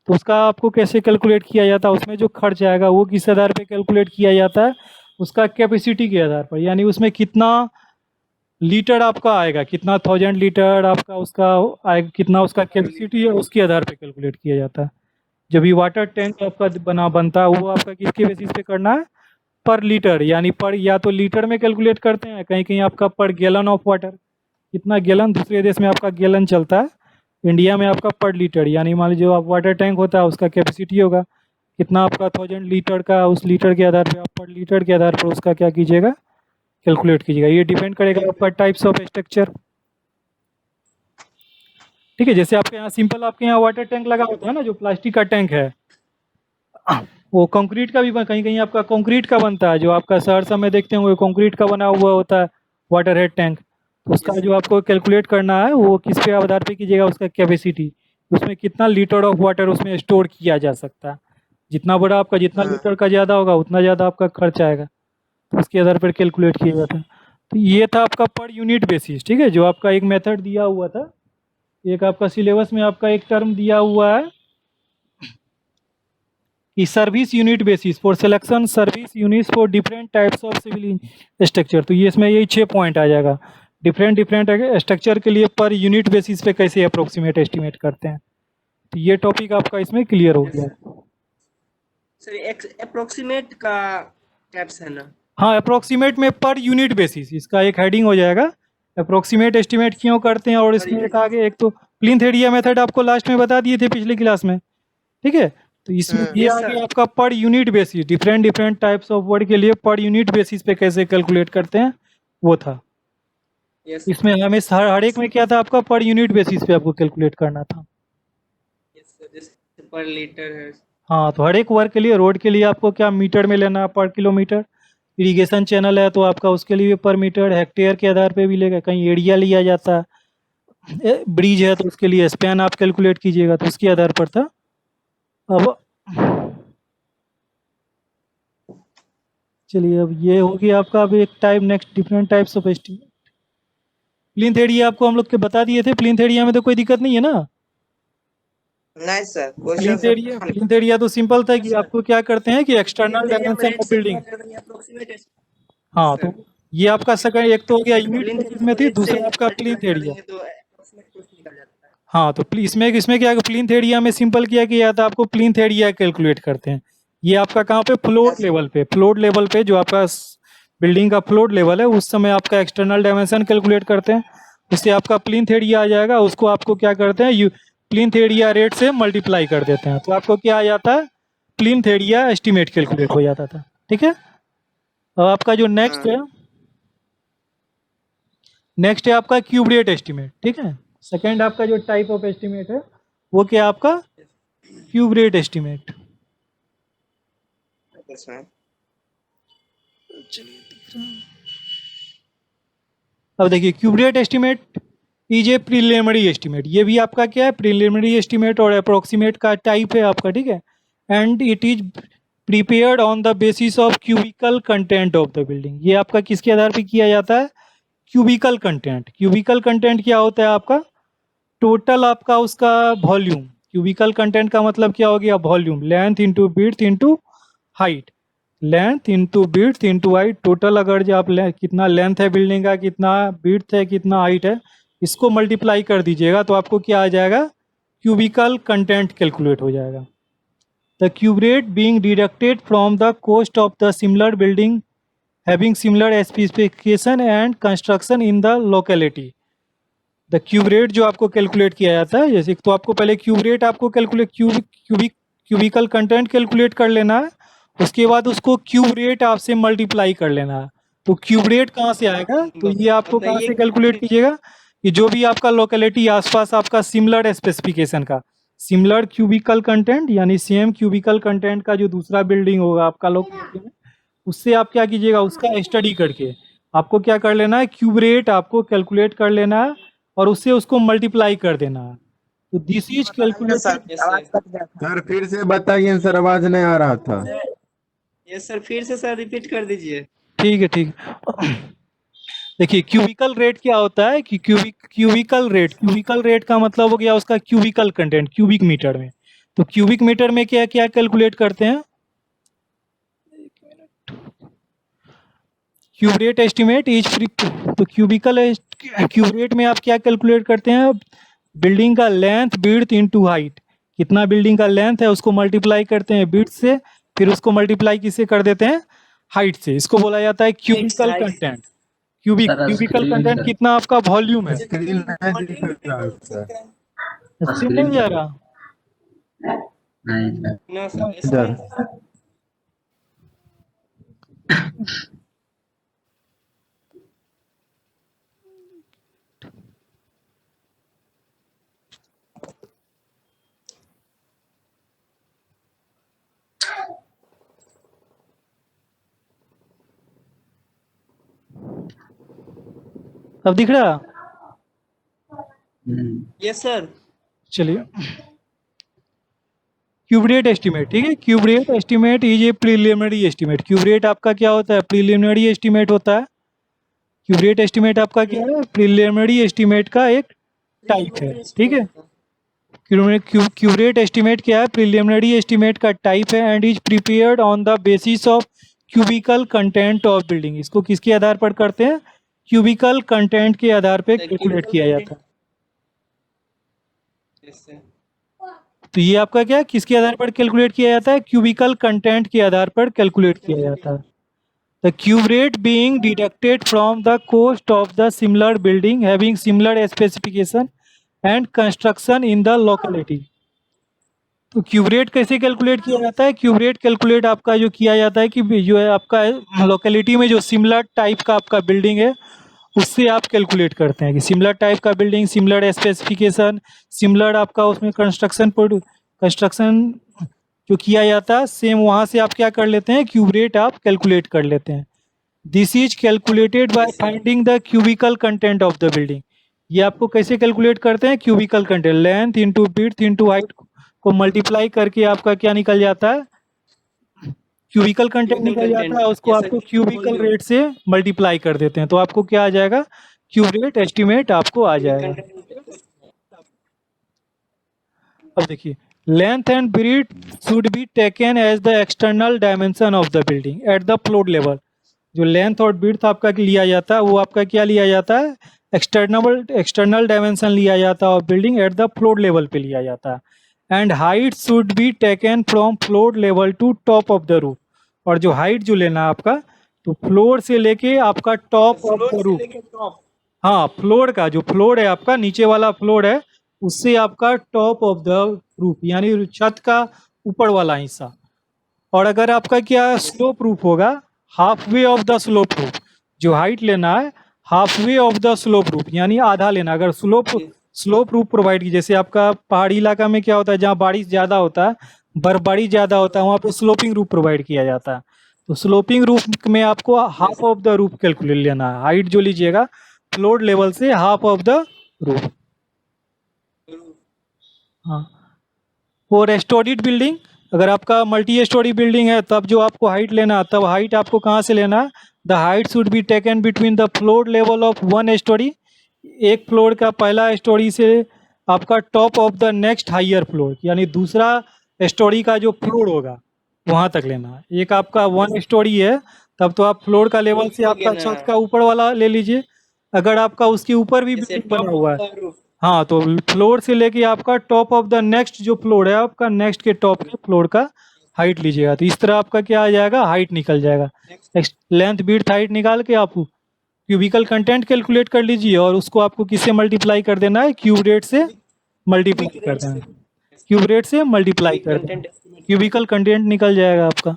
B: तो उसका आपको कैसे कैलकुलेट किया जाता है, उसमें जो खर्च आएगा वो किस आधार पे कैलकुलेट किया जाता है, उसका कैपेसिटी के आधार पर, यानी उसमें कितना लीटर आपका आएगा, कितना 1000 लीटर आपका उसका आएगा, कितना उसका कैपेसिटी है, उसके आधार पे कैलकुलेट किया जाता है। जब भी वाटर टैंक आपका बनता है वो आपका किसके बेसिस पे करना है, पर लीटर, यानी पर, या तो लीटर में कैलकुलेट करते हैं, कहीं कहीं आपका पर गैलन ऑफ वाटर, कितना गैलन, दूसरे देश में आपका गैलन चलता है, इंडिया में आपका पर लीटर, यानी मान लीजिए आप वाटर टैंक होता है उसका कैपेसिटी होगा कितना आपका 1000 लीटर का, उस लीटर के आधार पे आप पर लीटर के आधार पर उसका क्या कीजिएगा, कैलकुलेट कीजिएगा। ये डिपेंड करेगा आपका टाइप्स ऑफ स्ट्रक्चर, ठीक है। जैसे आपके यहाँ सिंपल, आपके यहाँ वाटर टैंक लगा होता है ना, जो प्लास्टिक का टैंक है, वो कंक्रीट का भी कहीं कहीं आपका कंक्रीट का बनता है, जो आपका शहर सब में देखते होंगे कंक्रीट का बना हुआ होता है वाटर हेड टैंक, तो उसका जो आपको कैलकुलेट करना है वो किस पे आधार पे कीजिएगा, उसका कैपेसिटी, उसमें कितना लीटर ऑफ वाटर उसमें स्टोर किया जा सकता है, जितना बड़ा आपका, जितना लीटर का ज़्यादा होगा उतना ज़्यादा आपका खर्च आएगा, तो उसके आधार पर कैलकुलेट किया जाता है। तो ये था आपका पर यूनिट बेसिस, ठीक है, जो आपका एक मेथड दिया हुआ था, एक आपका सिलेबस में आपका एक टर्म दिया हुआ है कि service unit basis for selection service units for different types of civil structure. तो ये इसमें यही 6 पॉइंट आ जाएगा, डिफरेंट स्ट्रक्चर के लिए पर यूनिट बेसिस पे कैसे अप्रोक्सीमेट एस्टिमेट करते हैं। तो ये टॉपिक आपका इसमें क्लियर हो गया
C: सर। अप्रोक्सीमेट का कैप्स है ना?
B: हाँ, अप्रोक्सीमेट में पर यूनिट बेसिस, इसका एक हेडिंग हो जाएगा, अप्रोक्सीमेट एस्टिमेट क्यों करते हैं, और इसमें एक आगे एक तो प्लिंथ एरिया मेथड आपको लास्ट में बता दिए थे पिछली क्लास में, ठीक है। तो इसमें ये आगे आपका per unit basis, different types of word के लिए पर यूनिट बेसिस पे कैसे कैलकुलेट करते हैं वो था।
C: यस
B: इसमें हमें हर एक में क्या था आपका पर यूनिट बेसिस पे आपको कैलकुलेट करना था।
C: सर, जैसे पर लीटर है।
B: हाँ, तो हर एक वर्ग के लिए, रोड के लिए आपको क्या मीटर में लेना है, पर किलोमीटर। इरिगेशन चैनल है तो आपका उसके लिए पर मीटर, हेक्टेयर के आधार पे भी लेगा, कहीं एरिया लिया जाता है, ब्रिज है तो उसके लिए स्पैन आप कैलकुलेट कीजिएगा, तो उसके आधार पर था। अब चलिए, अब ये होगी आपका, अब एक type, next different types of estimate. Plinth area आपको हम लोग के बता दिए थे, प्लिंथ एरिया में तो कोई दिक्कत नहीं है ना।
C: नहीं सर,
B: प्लिंथ एरिया तो सिंपल था कि आपको क्या करते हैं कि एक्सटर्नल डायमेंशन ऑफ बिल्डिंग। हाँ, तो ये आपका सेकंड, एक तो हो गया यूनिट बेसिस में थी, दूसरा आपका प्लिंथ एरिया। हाँ, तो इसमें इसमें क्या प्लिंथ एरिया में सिंपल क्या किया था, आपको प्लिंथ एरिया कैलकुलेट करते हैं। ये आपका कहाँ पे, फ्लोर लेवल पे, फ्लोर लेवल पे जो आपका बिल्डिंग का फ्लोर लेवल है उस समय आपका एक्सटर्नल डायमेंशन कैलकुलेट करते हैं, उससे आपका प्लिंथ एरिया आ जाएगा। उसको आपको क्या करते हैं, प्लिंथ एरिया रेट से मल्टीप्लाई कर देते हैं, तो आपको क्या आ जाता है, प्लिंथ एरिया एस्टिमेट कैलकुलेट हो जाता था। ठीक है, अब आपका जो नेक्स्ट है आपका क्यूब रेट एस्टिमेट। ठीक है, सेकेंड आपका जो टाइप ऑफ एस्टिमेट है वो क्या आपका क्यूब रेट एस्टिमेट। अब देखिए, cube rate estimate is a preliminary estimate. ये भी आपका क्या है, प्रीलिमिनरी एस्टिमेट और अप्रोक्सीमेट का टाइप है आपका। ठीक है, and it is prepared on the basis of cubicle content of the building. ये आपका किसके आधार पे किया जाता है, क्यूबिकल कंटेंट। क्यूबिकल कंटेंट क्या होता है आपका, टोटल आपका उसका वॉल्यूम। क्यूबिकल कंटेंट का मतलब क्या हो गया, volume, length into width into height, length into width into height. Total अगर जो आप कितना लेंथ है बिल्डिंग का, कितना विड्थ है, कितना हाइट है, इसको मल्टीप्लाई कर दीजिएगा तो आपको क्या आ जाएगा, क्यूबिकल कंटेंट कैलकुलेट हो जाएगा। The cube rate being deducted from the cost of the similar building having similar specification and construction in the locality. The cube rate जो आपको कैलकुलेट किया जाता है, जैसे तो आपको पहले क्यूब रेट आपको कैलकुलेट क्यूबिकल कंटेंट कैलकुलेट कर लेना है, उसके बाद उसको क्यूब रेट आपसे मल्टीप्लाई कर लेना है। तो क्यूब रेट कहाँ से आएगा, तो ये आपको कहाँ से कैलकुलेट कीजिएगा, कि जो भी आपका लोकेलिटी आसपास आपका सिमिलर स्पेसिफिकेशन का, सिमिलर क्यूबिकल कंटेंट यानी सेम क्यूबिकल कंटेंट का जो दूसरा बिल्डिंग होगा आपका लोकेलिटी में, उससे आप क्या कीजिएगा, उसका स्टडी करके आपको क्या कर लेना है, क्यूब रेट आपको कैलकुलेट कर लेना है और उससे उसको मल्टीप्लाई कर देना है। तो दिस इज कैलकुलेटेड।
A: सर फिर से बताइए सर, आवाज नहीं आ रहा था।
C: यस सर, फिर से सर रिपीट कर दीजिए।
B: ठीक है, ठीक है। देखिए, क्यूबिकल रेट क्या होता है कि क्यूबिकल रेट का मतलब हो गया उसका क्यूबिकल कंटेंट, क्यूबिक मीटर में। तो क्यूबिक मीटर में क्या क्या कैलकुलेट करते हैं, cube rate estimate is free. तो क्यूब रेट में आप क्या कैलकुलेट करते हैं, बिल्डिंग का लेंथ विड्थ इनटू हाइट, कितना बिल्डिंग का लेंथ है उसको मल्टीप्लाई करते हैं विड्थ से, फिर उसको मल्टीप्लाई किससे कर देते हैं, हाइट से। इसको बोला जाता है क्यूबिकल कंटेंट। क्यूबिकल कंटेंट कितना आपका वॉल्यूम है।
A: स्क्रीन नहीं दिख रहा है सर।
B: स्क्रीन नहीं जा रहा,
C: नो सर,
A: इधर
B: अब दिख रहा।
C: Yes sir.
B: चलिए, क्यूब रेट एस्टिमेट। ठीक है, cube rate estimate is a preliminary estimate. Cube rate आपका क्या होता है, प्रीलिमिनरी एस्टिमेट होता है। क्यूब रेट एस्टिमेट आपका क्या है, प्रीलिमिनरी एस्टिमेट का एक टाइप है। ठीक है, क्यूब रेट एस्टिमेट क्या है, प्रीलिमिनरी एस्टिमेट का टाइप है and is prepared on the basis of cubicle content of building. इसको किसके आधार पर करते हैं, क्यूबिकल कंटेंट के आधार पे कैलकुलेट किया जाता है। तो ये आपका क्या, किसके आधार पर कैलकुलेट किया जाता है, क्यूबिकल कंटेंट के आधार पर कैलकुलेट किया जाता है। The cube rate being deducted from the cost of the similar building having similar specification and construction in the locality. तो क्यूब रेट कैसे कैलकुलेट किया जाता है, क्यूब रेट कैलकुलेट आपका जो किया जाता है कि जो है आपका लोकेलिटी में जो सिमिलर टाइप का आपका बिल्डिंग है उससे आप कैलकुलेट करते हैं कि सिमिलर टाइप का बिल्डिंग, सिमिलर स्पेसिफिकेशन, सिमिलर आपका उसमें कंस्ट्रक्शन जो किया जाता है सेम, वहाँ से आप क्या कर लेते हैं, क्यूब रेट आप कैलकुलेट कर लेते हैं। This is calculated by finding the cubical content of the building. ये आपको कैसे कैलकुलेट करते हैं, cubical content, length into width into height को मल्टीप्लाई करके आपका क्या निकल जाता है, क्यूबिकल कंटेंट निकल जाता है, उसको आपको क्यूबिकल रेट से मल्टीप्लाई कर देते हैं, तो आपको क्या आ जाएगा, क्यूब रेट एस्टिमेट आपको आ जाएगा। अब देखिए, length and breadth should be taken as the external dimension of the building at the floor level. जो लेंथ और ब्रीथ आपका लिया जाता है वो आपका क्या लिया जाता है, एक्सटर्नल डायमेंशन लिया जाता है और building at the floor level पे लिया जाता है। And height should be taken from floor level to top of the roof. और जो हाइट जो लेना है आपका, तो फ्लोर से लेके आपका टॉप ऑफ द रूफ, हाँ फ्लोर का जो फ्लोर है आपका नीचे वाला फ्लोर है, उससे आपका टॉप ऑफ द रूफ यानी छत का ऊपर वाला हिस्सा। और अगर आपका क्या स्लोप रूफ होगा, half way of the slope roof, जो हाइट लेना है half way of the slope roof यानी आधा लेना। अगर स्लोप रूफ प्रोवाइड की, जैसे आपका पहाड़ी इलाका में क्या होता है, जहाँ बारिश ज़्यादा होता है, बर्फबारी ज़्यादा होता है, वहाँ पे स्लोपिंग रूफ प्रोवाइड किया जाता है। तो स्लोपिंग रूफ में आपको half of the roof calculate लेना है, हाइट जो लीजिएगा फ्लोर लेवल से हाफ ऑफ द रूफ। हाँ, और स्टोरीड बिल्डिंग, अगर आपका मल्टी स्टोरी बिल्डिंग है तब जो आपको हाइट लेना है, तब हाइट आपको कहाँ से लेना है, the height should be taken between the floor level of one storey, एक फ्लोर का पहला स्टोरी से आपका top of the next higher floor यानी दूसरा स्टोरी का जो फ्लोर होगा वहाँ तक लेना है। एक आपका वन स्टोरी है तब तो आप फ्लोर का लेवल से आपका छत का ऊपर वाला ले लीजिए। अगर आपका उसके ऊपर भी बिल्डिंग बना हुआ है, हाँ, तो फ्लोर से लेके आपका टॉप ऑफ द नेक्स्ट जो फ्लोर है आपका, नेक्स्ट के टॉप के फ्लोर का हाइट लीजिएगा। तो इस तरह आपका क्या आ जाएगा, हाइट निकल जाएगा। लेंथ विड्थ हाइट निकाल के आप क्यूबिकल कंटेंट कैलकुलेट कर लीजिए और उसको आपको किससे मल्टीप्लाई कर देना है, क्यूब रेट से मल्टीप्लाई कर देना है, क्यूब रेट से मल्टीप्लाई कर देना, क्यूबिकल कंटेंट निकल जाएगा आपका।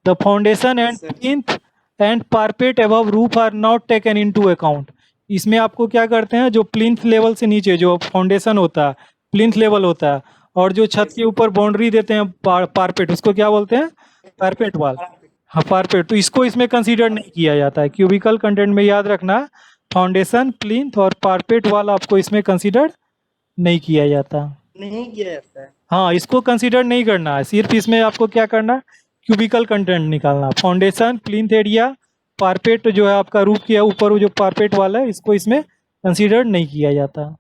B: The foundation and plinth and parapet above roof are not taken into account. इसमें आपको क्या करते हैं, जो प्लिंथ लेवल से नीचे जो फाउंडेशन होता है, प्लिंथ लेवल होता है, और जो छत के ऊपर बाउंड्री देते हैं पार्पेट, उसको क्या बोलते हैं, पार्पेट वाल, हाँ पार्पेट, तो इसको इसमें कंसीडर नहीं किया जाता है। क्यूबिकल कंटेंट में याद रखना, फाउंडेशन, प्लिंथ और पार्पेट वाल आपको इसमें कंसीडर नहीं किया जाता,
C: नहीं किया जाता है।
B: हाँ इसको कंसीडर नहीं करना है। सिर्फ इसमें आपको क्या करना, क्यूबिकल कंटेंट निकालना, फाउंडेशन, प्लिंथ एरिया, पार्पेट जो है आपका रूफ के ऊपर जो पार्पेट वाला है, इसको इसमें कंसीडर नहीं किया जाता।